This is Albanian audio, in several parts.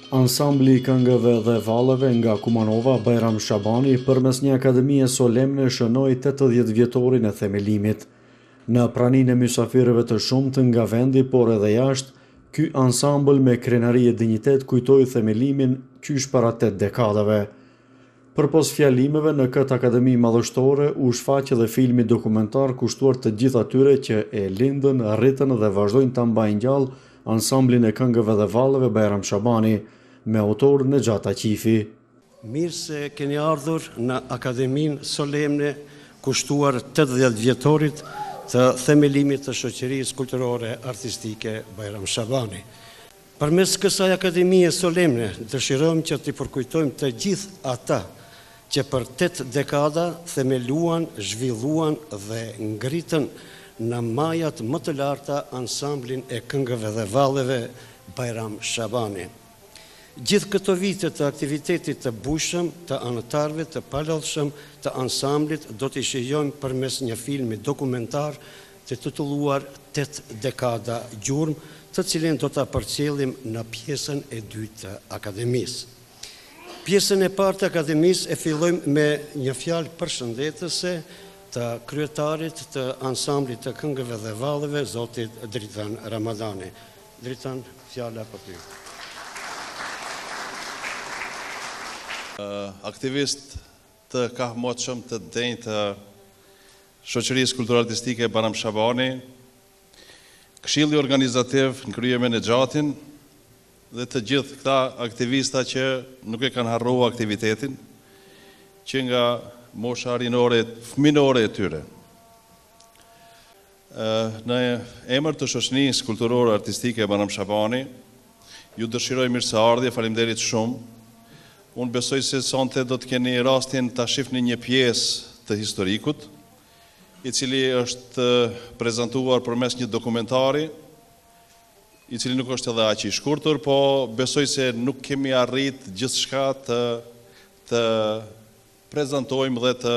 Ansambli i këngëve dhe valleve nga Kumanova, Bajram Shabani, përmes një akademie solemne shënoi 80 vjetorin e themelimit. Në praninë e mysafirëve të shumtë nga vendi, por edhe jashtë, ky ansambël me krenari e dinjitet kujtoi themelimin qysh para 8 dekadave. Përpos fjalimeve në këtë akademi madhështore u shfaq edhe filmi dokumentar kushtuar të gjithë atyre që e lindën, rritën dhe vazhdojnë ta mbajnë gjallë ansamblin e këngëve dhe valleve Bajram Shabani, me autor Nexhat Aqifi. Mirë se keni ardhur në Akademinë solemne kushtuar 80 vjetorit të themelimit të shoqërisë kulturore artistike Bajram Shabani. Përmes kësaj akademie solemne dëshirojmë që t'i përkujtojmë të gjithë ata që për 8 dekada themeluan, zhvilluan dhe ngritën në majat më të larta ansamblin e këngëve dhe valleve Bajram Shabani. Gjithë këto vite të aktivitetit të bushëm, të anëtarëve, të palodhshëm, të ansamblit do t'i shijojmë përmes një filmi dokumentar të titulluar 8 dekada gjurmë, të cilin do t'a përcjellim në pjesën e dytë të akademisë. Pjesën e parë të akademisë e fillojmë me një fjalë përshëndetëse të kryetarit të ansamblit të këngëve dhe valleve, zotit Dritan Ramadani. Dritan, fjala për ty. Aktivist të kahmoqëm të denjë të shoqërisë kulturore artistike Bajram Shabani, këshilli organizativ në krye me Nexhatin dhe të gjithë këta aktivista që nuk e kanë harruar aktivitetin, që nga mosha rinore, fëminore e tyre. Në emër të shoqërisë kulturore artistike Bajram Shabani, ju dëshiroj mirëseardhje, faleminderit shumë. Unë besoj se sonte do të keni rastin të shifni një pjesë të historikut, i cili është prezentuar përmes një dokumentari, i cili nuk është edhe aq i shkurtër, po besoj se nuk kemi arrit gjithçka të prezentojmë dhe të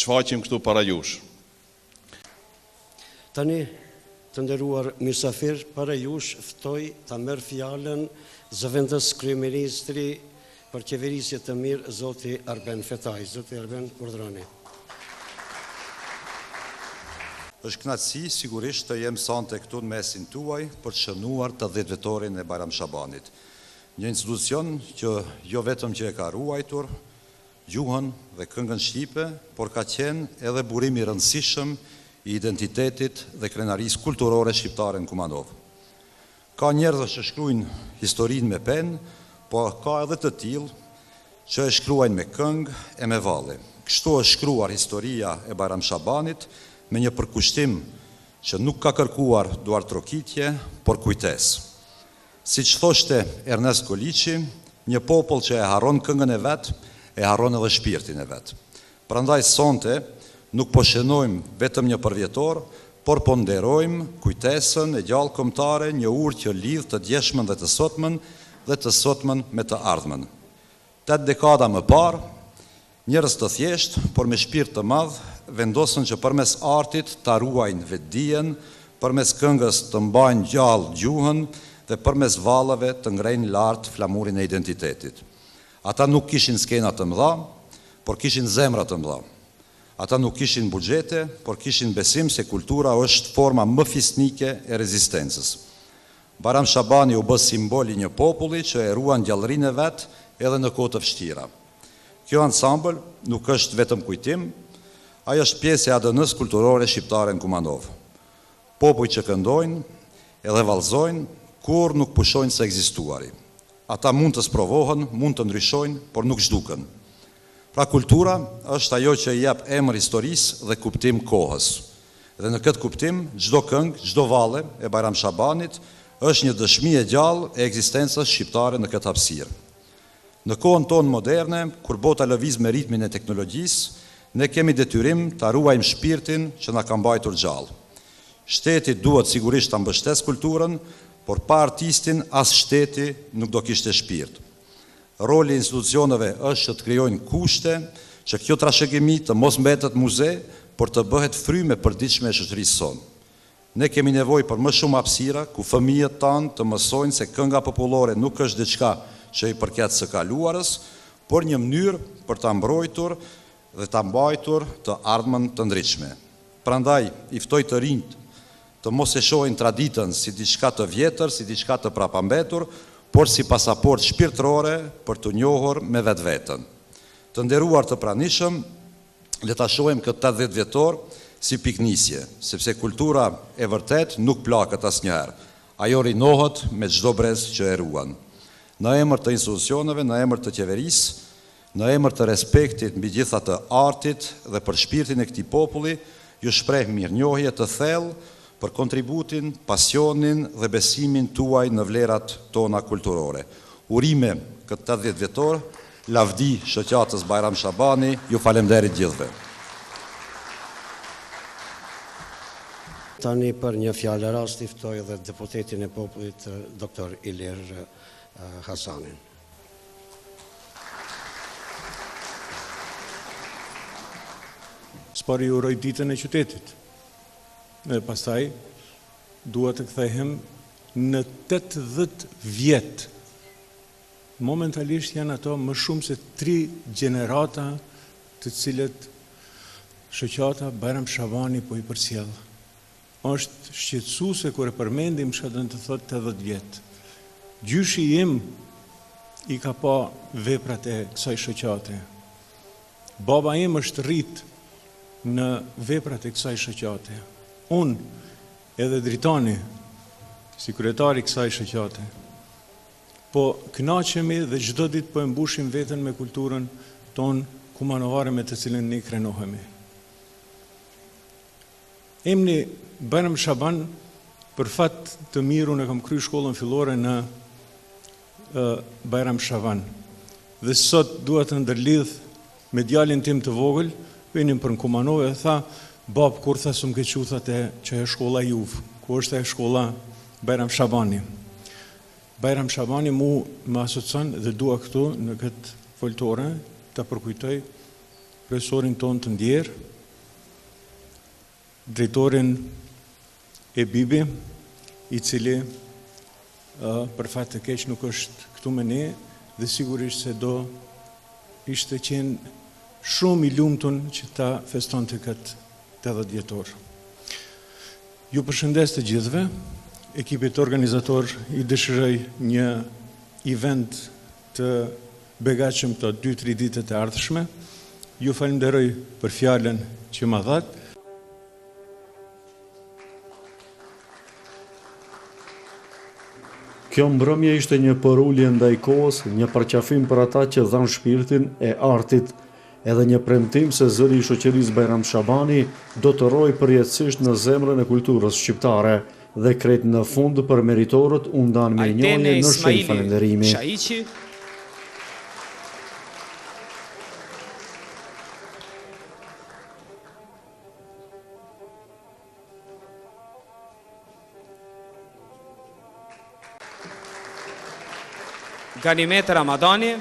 shfaqim këtu para jush. Tani, të nderuar mysafir, para jush ftoj ta merr fjalën zëvendës kryeministri për qeverisje të mirë, zoti Arben Fetaj. Zoti Arben, urdhroni. Është kënaqësi sigurisht të jem sonte këtu në mesin tuaj për të shënuar të 10 vjetorin e Bajram Shabanit. Një institucion që jo vetëm që e ka ruajtur gjuhën dhe këngën shqipe, por ka qenë edhe burimi i rëndësishëm i identitetit dhe krenarisë kulturore shqiptare në Kumanov. Ka njerëz që shkruajnë historinë me penë, po ka edhe të tillë që e shkruajnë me këngë e me valle. Kështu është shkruar historia e Bajram Shabanit me një përkushtim që nuk ka kërkuar duartrokitje, por kujtesë. Siç thoshte Ernest Koliçi, një popull që e harron këngën e vet, e harron edhe shpirtin e vet. Prandaj sonte nuk po shënojmë vetëm një përvjetor, por po nderojmë kujtesën e gjallë kombëtare, një urë që lidh të djeshmen dhe të sotmen me të ardhmen. 8 dekada më parë, njerëz të thjesht, por me shpirt të madh, vendosën që përmes artit ta ruajnë vetdijen, përmes këngës të mbajnë gjallë gjuhën dhe përmes vallave të ngrejnë lart flamurin e identitetit. Ata nuk kishin skena të mëdha, por kishin zemra të mëdha. Ata nuk kishin buxhete, por kishin besim se kultura është forma më fisnike e rezistencës. Bajram Shabani u bë simbol i një populli që e ruan gjallërinë e vet edhe në kohë të vështira. Kjo ansambël nuk është vetëm kujtim, ai është pjesë e ADN-s kulturore shqiptare në Kumanov. Popull që këndojnë edhe vallëzojnë, kur nuk pushojnë së ekzistuari. Ata mund të sprovohen, mund të ndryshojnë, por nuk zhduken. Pra kultura është ajo që i jep emër historisë dhe kuptim kohës. Dhe në këtë kuptim, çdo këngë, çdo valle e Bajram Shabanit është një dëshmi e gjallë e ekzistencës shqiptare në këtë hapësirë. Në kohën tonë moderne, kur bota lëviz me ritmin e teknologjisë, ne kemi detyrim ta ruajmë shpirtin që na ka mbajtur gjallë. Shteti duhet sigurisht ta mbështesë kulturën, por pa artistin as shteti nuk do kishte shpirt. Roli i institucioneve është që të krijojnë kushte që kjo trashëgimi të mos mbetet muze, por të bëhet frymë e përditshme e shoqërisë sonë. Ne kemi nevojë për më shumë hapësira, ku fëmijët tanë të mësojnë se kënga popullore nuk është diçka që i përket së kaluarës, por një mënyrë për ta mbrojtur dhe ta mbajtur të ardhmen të ndritshme. Prandaj, i ftoj të rinjt të mos e shohin traditën si diçka të vjetër, si diçka të prapambetur, por si pasaport shpirtërore për të njohur me vetveten. Të nderuar të pranishëm, le ta shohim këtë 80 vjetor si piknisje, sepse kultura e vërtet nuk plakët asnjëherë. Ajo rinohet me çdo brez që e ruan. Në emër të institucioneve, në emër të qeverisë, në emër të respektit mbi gjitha të artit dhe për shpirtin e këtij populli, ju shpreh mirënjohje të thellë për kontributin, pasionin dhe besimin tuaj në vlerat tona kulturore. Urime këtë 80 vjetor, lavdi shoqatës Bajram Shabani, ju falemderit gjithëve. Tani për një fjalë rast i ftoj edhe deputetin e popullit, doktor Ilir Hasanin. Spari uroj ditën e qytetit. Dhe pastaj duhet të kthehem në 80 vjet. Momentalisht janë ato më shumë se 3 gjenerata të cilët shoqata Bajram Shabani po i përcjell. Është shqetësuese kur e përmendim çka do të thotë 80 vjet. Gjyshi im i ka pa veprat e kësaj shoqate. Baba im është rrit në veprat e kësaj shoqate. Unë edhe Dritani, si kryetari i kësaj shoqate, po kënaqemi dhe çdo ditë po e mbushim veten me kulturën tonë kumanovare me të cilën ne krenohemi. Emri Bajram Shaban, për fat të mirë, unë kam kryer shkollën fillore në Bajram Shaban. Dhe sot dua të ndërlidh me djalin tim të vogël, vinim për në Kumanove dhe tha, bab, kur tha s'm ke thate që e shkolla juv, ku është e shkolla Bajram Shabani. Bajram Shabani mu më asocion dhe dua këtu në këtë foltore të përkujtoj profesorin ton të ndjerë, drejtorin e Bibi, i cili për fat të keq nuk është këtu me ne dhe sigurisht se do ishte qenë shumë i lumtur që ta festonte këtë 80 vjetor. Ju përshëndes të gjithëve, ekipit organizator i dëshiroj një event të begatshëm të 2-3 ditët e ardhshme. Ju falenderoj për fjalën që më dhatë. Kjo mbrëmje ishte një përulje ndaj kohës, një përqafim për ata që dhanë shpirtin e artit, edhe një premtim se zëri i shoqërisë Bajram Shabani do të rrojë përjetësisht në zemrën e kulturës shqiptare dhe krejt në fund për meritorët u ndan mirënjohje në shenjë falënderimi. Ganimet Ramadani.